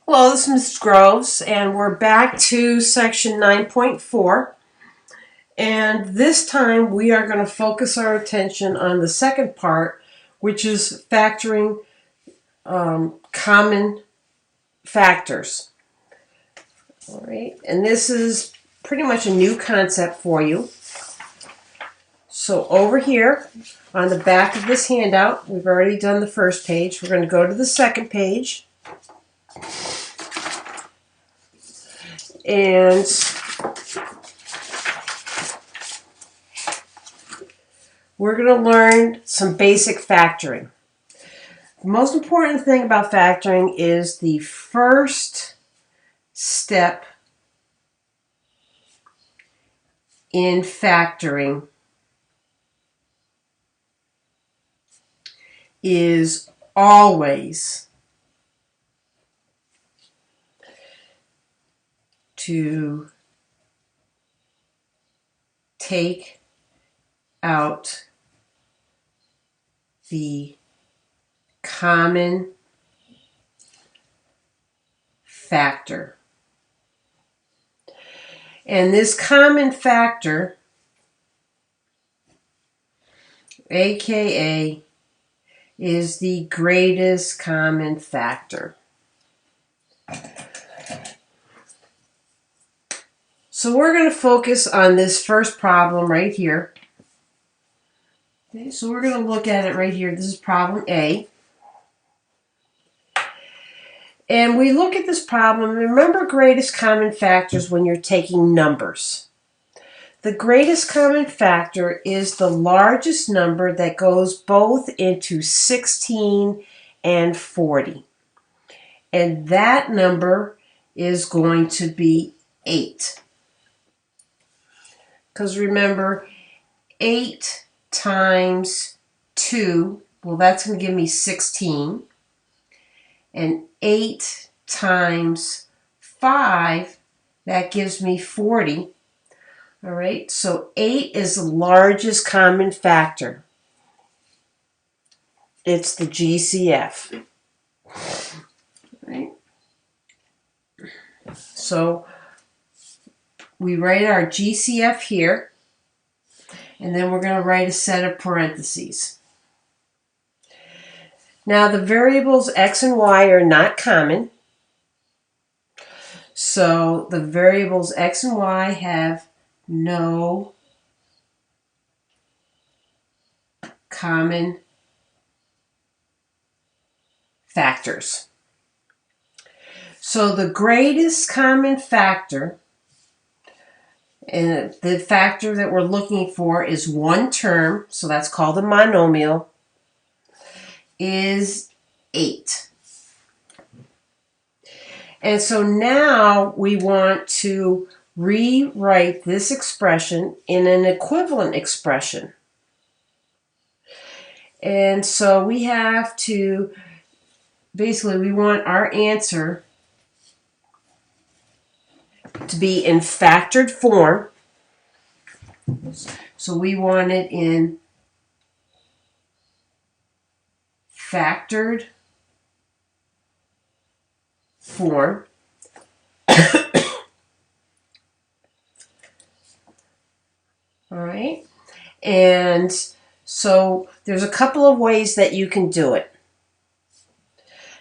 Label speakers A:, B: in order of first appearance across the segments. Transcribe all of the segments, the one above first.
A: Hello, this is Mrs. Groves, and we're back to section 9.4. And this time we are going to focus our attention on the second part, which is factoring common factors. All right, and this is pretty much a new concept for you. So over here on the back of this handout, we've already done the first page. We're going to go to the second page. And we're going to learn some basic factoring. The most important thing about factoring is the first step in factoring is always to take out the common factor. And this common factor, aka, is the greatest common factor. So we're going to focus on this first problem right here. Okay, so we're going to look at it right here. This is problem A. And we look at this problem. Remember greatest common factors when you're taking numbers. The greatest common factor is the largest number that goes both into 16 and 40. And that number is going to be 8. Because remember, 8 times 2, well, that's going to give me 16. And 8 times 5, that gives me 40. All right, so 8 is the largest common factor. It's the GCF. All right. So we write our GCF here, and then we're going to write a set of parentheses. Now the variables x and y are not common, so the variables x and y have no common factors. So the greatest common factor, and the factor that we're looking for is one term, so that's called a monomial, is 8. And so now we want to rewrite this expression in an equivalent expression. And so we have to, basically we want our answer to be in factored form. So we want it in factored form. All right. And so there's a couple of ways that you can do it.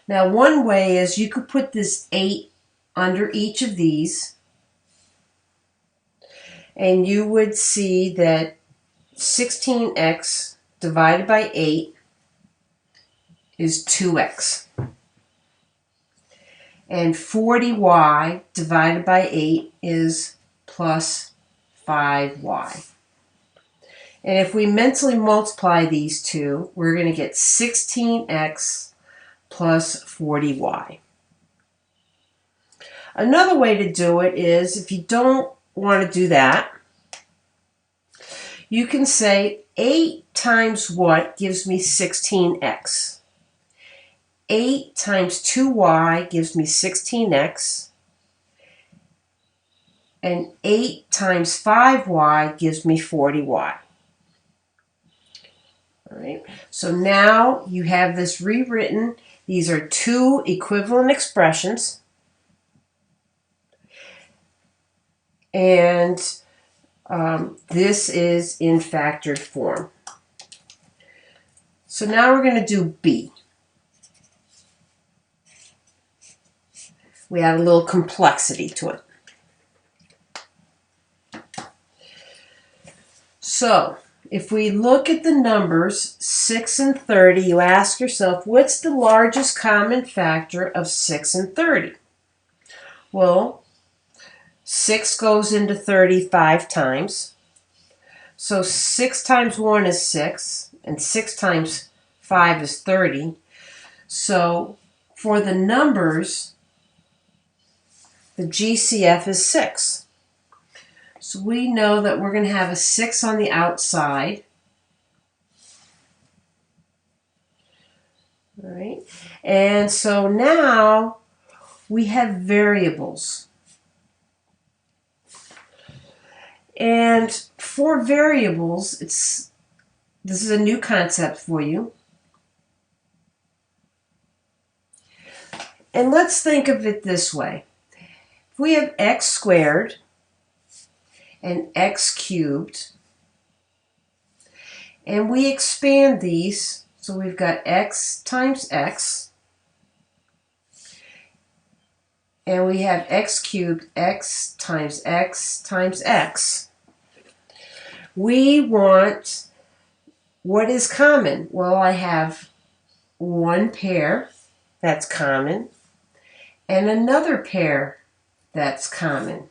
A: Now, one way is you could put this 8 under each of these, and you would see that 16x divided by 8 is 2x. And 40y divided by 8 is plus 5y. And if we mentally multiply these two, we're going to get 16x plus 40y. Another way to do it is, if you don't want to do that, you can say 8 times what gives me 16x. 8 times 2y gives me 16x. And 8 times 5y gives me 40y. All right, so now you have this rewritten. These are two equivalent expressions. and this is in factored form. So now we're going to do B. We add a little complexity to it. So, if we look at the numbers 6 and 30, you ask yourself, what's the largest common factor of 6 and 30? Well, 6 goes into 30 5 times. So 6 times 1 is 6, and 6 times 5 is 30. So for the numbers, the GCF is 6. So we know that we're going to have a 6 on the outside. All right. And so now we have variables. And for variables, this is a new concept for you. And let's think of it this way. If we have x squared and x cubed, and we expand these, so we've got x times x, and we have x cubed, x times x times x. We want what is common. Well, I have one pair that's common and another pair that's common.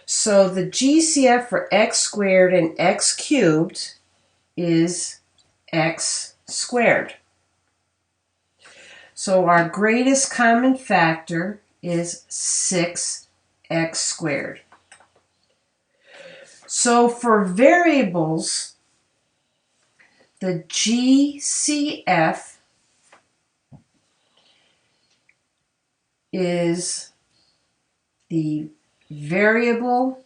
A: So the GCF for x squared and x cubed is x squared. So our greatest common factor is 6x squared. So for variables, the GCF is the variable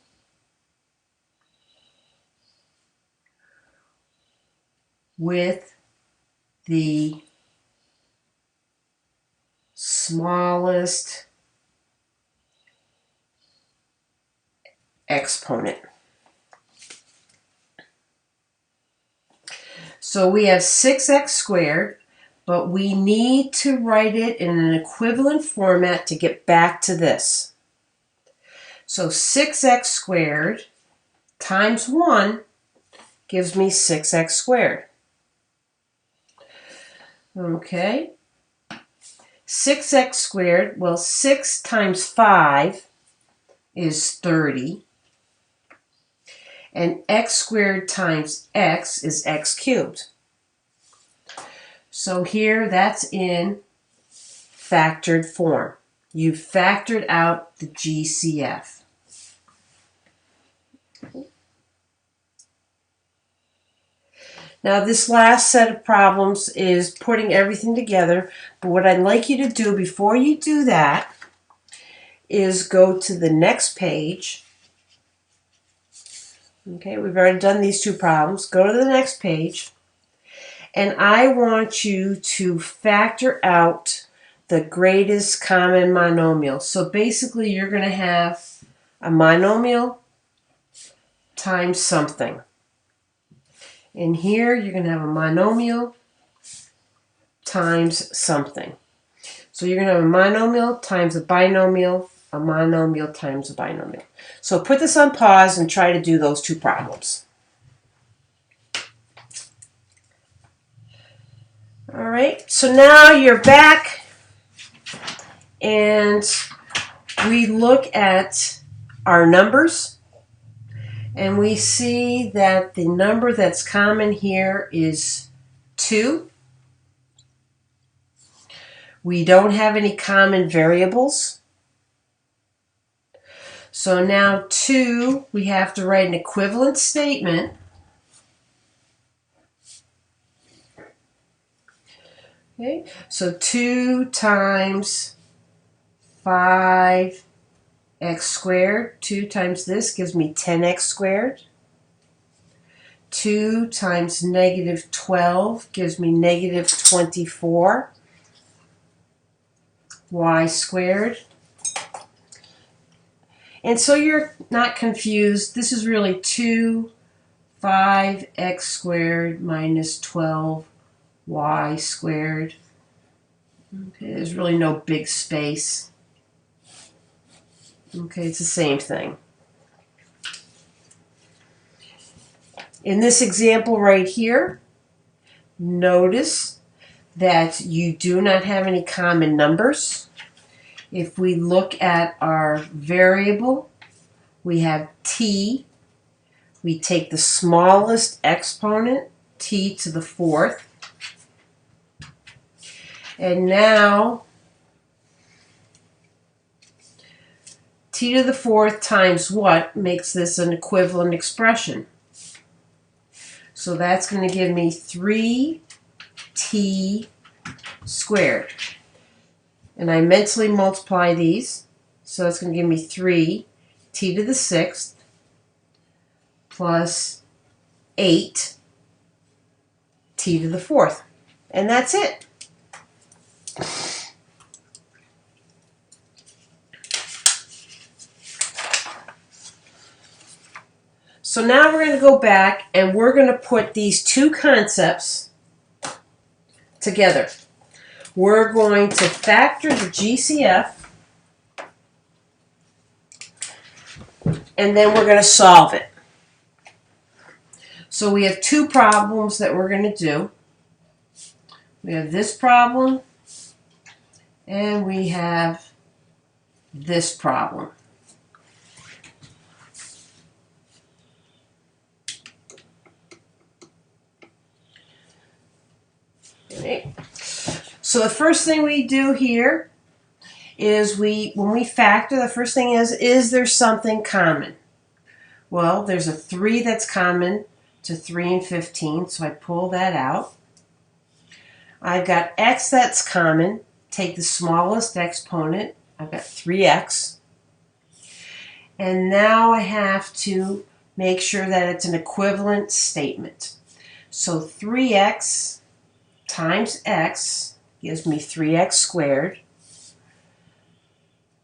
A: with the smallest exponent. So we have 6x squared, but we need to write it in an equivalent format to get back to this. So 6x squared times 1 gives me 6x squared. Okay. 6x squared, well, 6 times 5 is 30. And x squared times x is x cubed. So here that's in factored form. You've factored out the GCF. Now this last set of problems is putting everything together, but what I'd like you to do before you do that is go to the next page. Okay, we've already done these two problems. Go to the next page, and I want you to factor out the greatest common monomial. So basically you're going to have a monomial times something. And here you're going to have a monomial times something. So you're going to have a monomial times a binomial times a binomial. So put this on pause and try to do those two problems. All right, so now you're back and we look at our numbers. And we see that the number that's common here is 2. We don't have any common variables. So now 2, we have to write an equivalent statement. Okay, so 2 times 5x squared, 2 times this gives me 10x squared. 2 times negative 12 gives me negative 24 y squared. And so you're not confused, this is really 2 5x squared minus 12y squared. Okay, there's really no big space. Okay, it's the same thing. In this example right here, notice that you do not have any common numbers. If we look at our variable, we have t. We take the smallest exponent, t to the fourth. And now, t to the fourth times what makes this an equivalent expression? So that's going to give me 3t squared. And I mentally multiply these. So that's going to give me 3t to the sixth plus 8t to the fourth. And that's it. So now we're going to go back and we're going to put these two concepts together. We're going to factor the GCF and then we're going to solve it. So we have two problems that we're going to do. We have this problem and we have this problem. Okay. So the first thing we do here is when we factor, the first thing is there something common? Well, there's a 3 that's common to 3 and 15, so I pull that out. I've got x that's common. Take the smallest exponent. I've got 3x. And now I have to make sure that it's an equivalent statement. So 3x times x gives me 3x squared,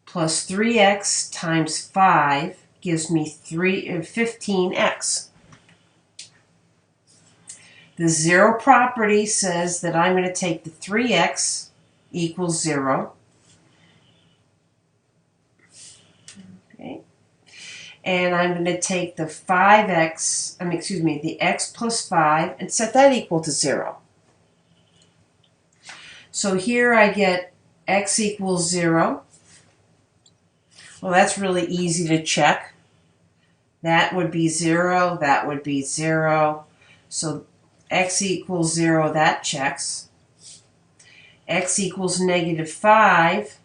A: plus 3x times 5 gives me 15x. The zero property says that I'm going to take the 3x equals 0. Okay. And I'm going to take the the x plus 5 and set that equal to 0. So here I get x equals 0. Well, that's really easy to check. That would be 0, that would be 0. So x equals 0, that checks. X equals -5.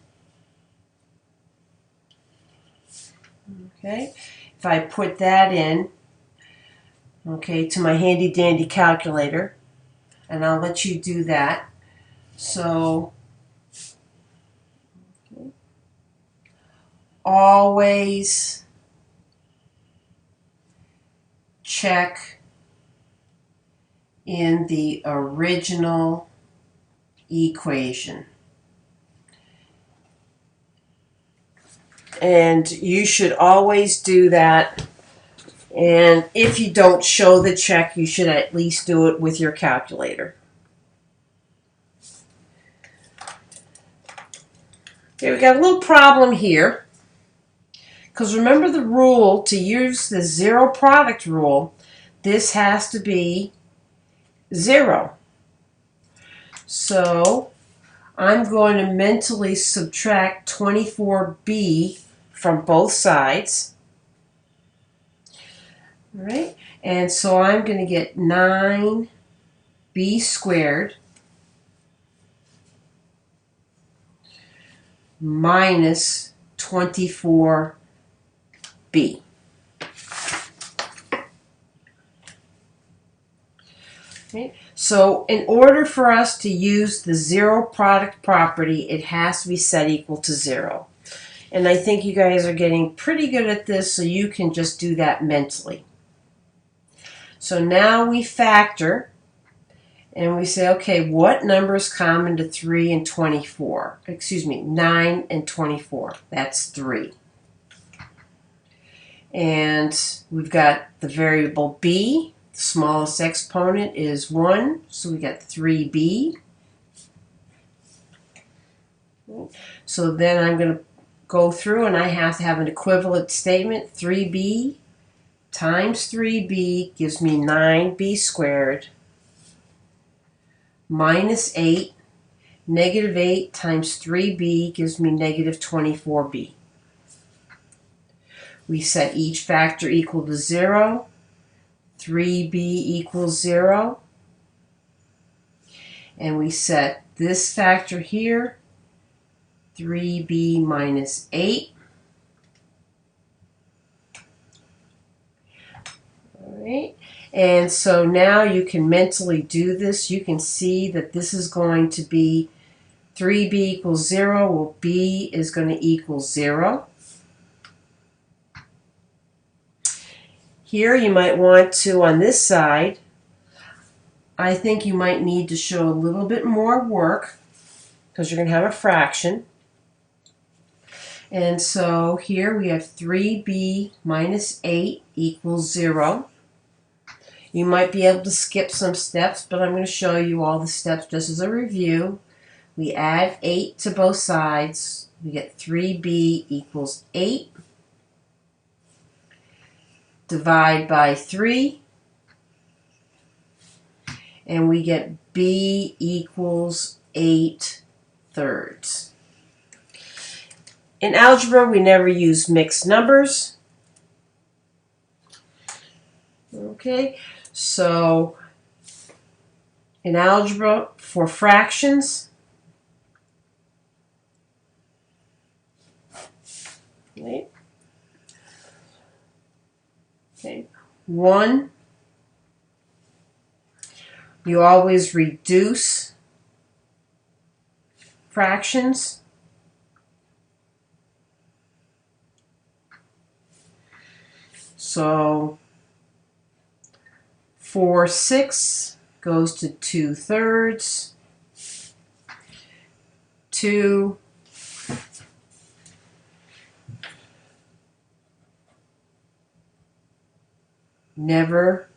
A: Okay, if I put that in, okay, to my handy dandy calculator, and I'll let you do that. So, okay, always check in the original equation. And you should always do that. And if you don't show the check, you should at least do it with your calculator. Okay, we got a little problem here. Because remember the rule, to use the zero product rule, this has to be 0. So I'm going to mentally subtract 24b from both sides. All right, and so I'm going to get 9b squared minus 24b. Okay. So in order for us to use the zero product property, it has to be set equal to 0. And I think you guys are getting pretty good at this, so you can just do that mentally. So now we factor, and we say, okay, what number is common to 3 and 24? Excuse me, 9 and 24. That's 3. And we've got the variable b. The smallest exponent is 1, so we got 3b. So then I'm going to go through and I have to have an equivalent statement. 3b times 3b gives me 9b squared minus 8. Negative 8 times 3b gives me negative 24b. We set each factor equal to 0. 3b equals 0. And we set this factor here, 3b minus 8. All right. And so now you can mentally do this. You can see that this is going to be 3b equals 0. Well, b is going to equal 0. Here you might want to, on this side, I think you might need to show a little bit more work because you're going to have a fraction. And so here we have 3b minus 8 equals 0. You might be able to skip some steps, but I'm going to show you all the steps just as a review. We add 8 to both sides. We get 3b equals 8. Divide by 3. And we get b equals 8/3. In algebra, we never use mixed numbers. Okay, so in algebra, for fractions, right? Okay, 1, you always reduce fractions. So 4/6 goes to 2/3. 2 never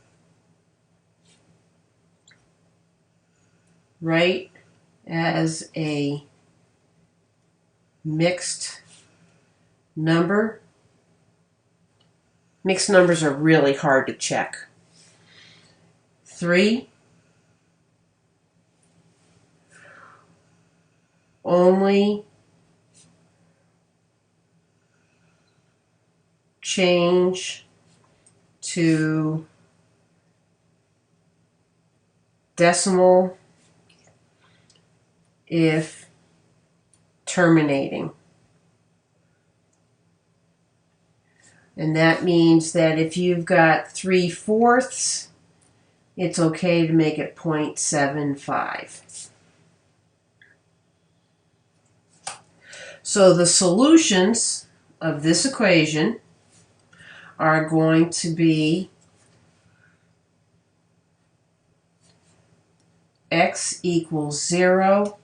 A: write as a mixed number. Mixed numbers are really hard to check. 3, only change to decimal if terminating. And that means that if you've got 3/4, it's okay to make it 0.75. So the solutions of this equation are going to be x equals 0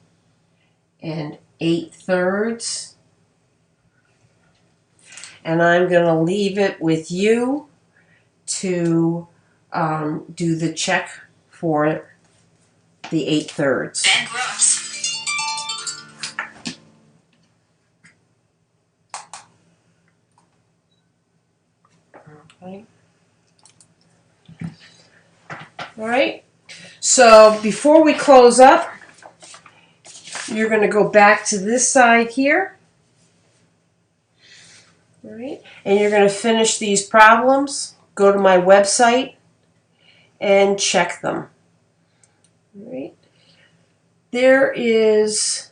A: and 8/3. And I'm going to leave it with you to do the check for the 8/3.
B: Ben Gross.
A: Okay. All right. So before we close up, you're going to go back to this side here. All right. And you're going to finish these problems. Go to my website and check them. All right. There is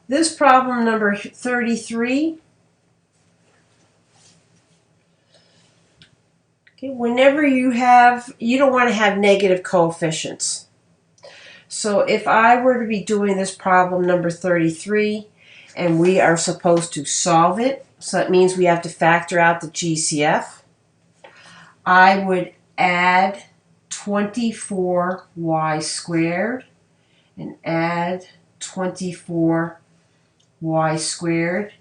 A: this problem number 33. Okay, whenever you don't want to have negative coefficients. So if I were to be doing this problem number 33 and we are supposed to solve it, so that means we have to factor out the GCF, I would add 24y squared and add 24y squared.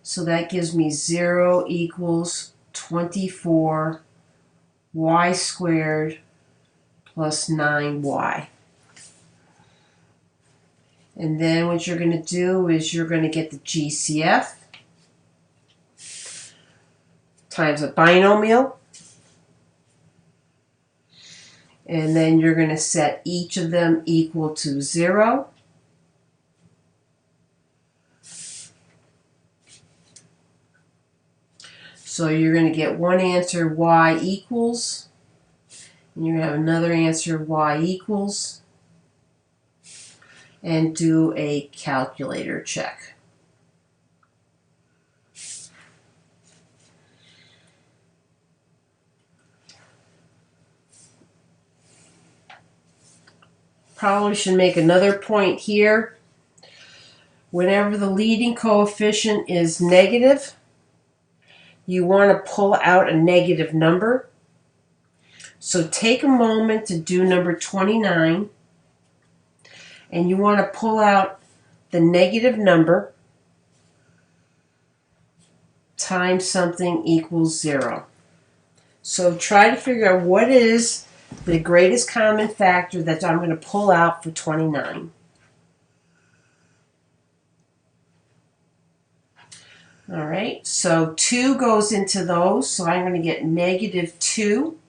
A: So that gives me 0 equals 24y squared plus 9y. And then what you're going to do is you're going to get the GCF times a binomial. And then you're going to set each of them equal to 0. So you're going to get one answer y equals, and you're going to have another answer y equals, and do a calculator check. Probably should make another point here. Whenever the leading coefficient is negative, you want to pull out a negative number. So take a moment to do number 29, and you want to pull out the negative number times something equals 0. So try to figure out what is the greatest common factor that I'm going to pull out for 29. All right, so 2 goes into those, so I'm going to get negative 2.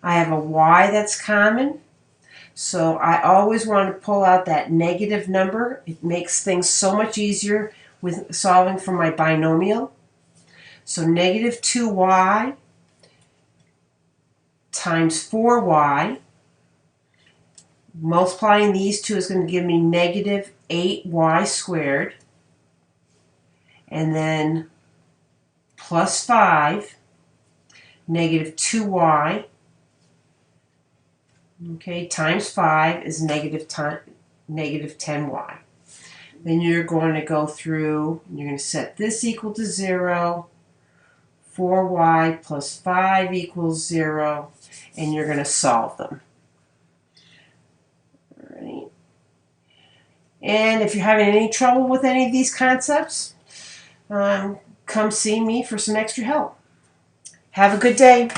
A: I have a y that's common, so I always want to pull out that negative number. It makes things so much easier with solving for my binomial. So negative 2y times 4y. Multiplying these two is going to give me negative 8y squared. And then plus 5, negative 2y, okay, times 5 is negative 10y. Then you're going to go through, you're going to set this equal to 0, 4y plus 5 equals 0, and you're going to solve them. All right. And if you're having any trouble with any of these concepts, come see me for some extra help. Have a good day.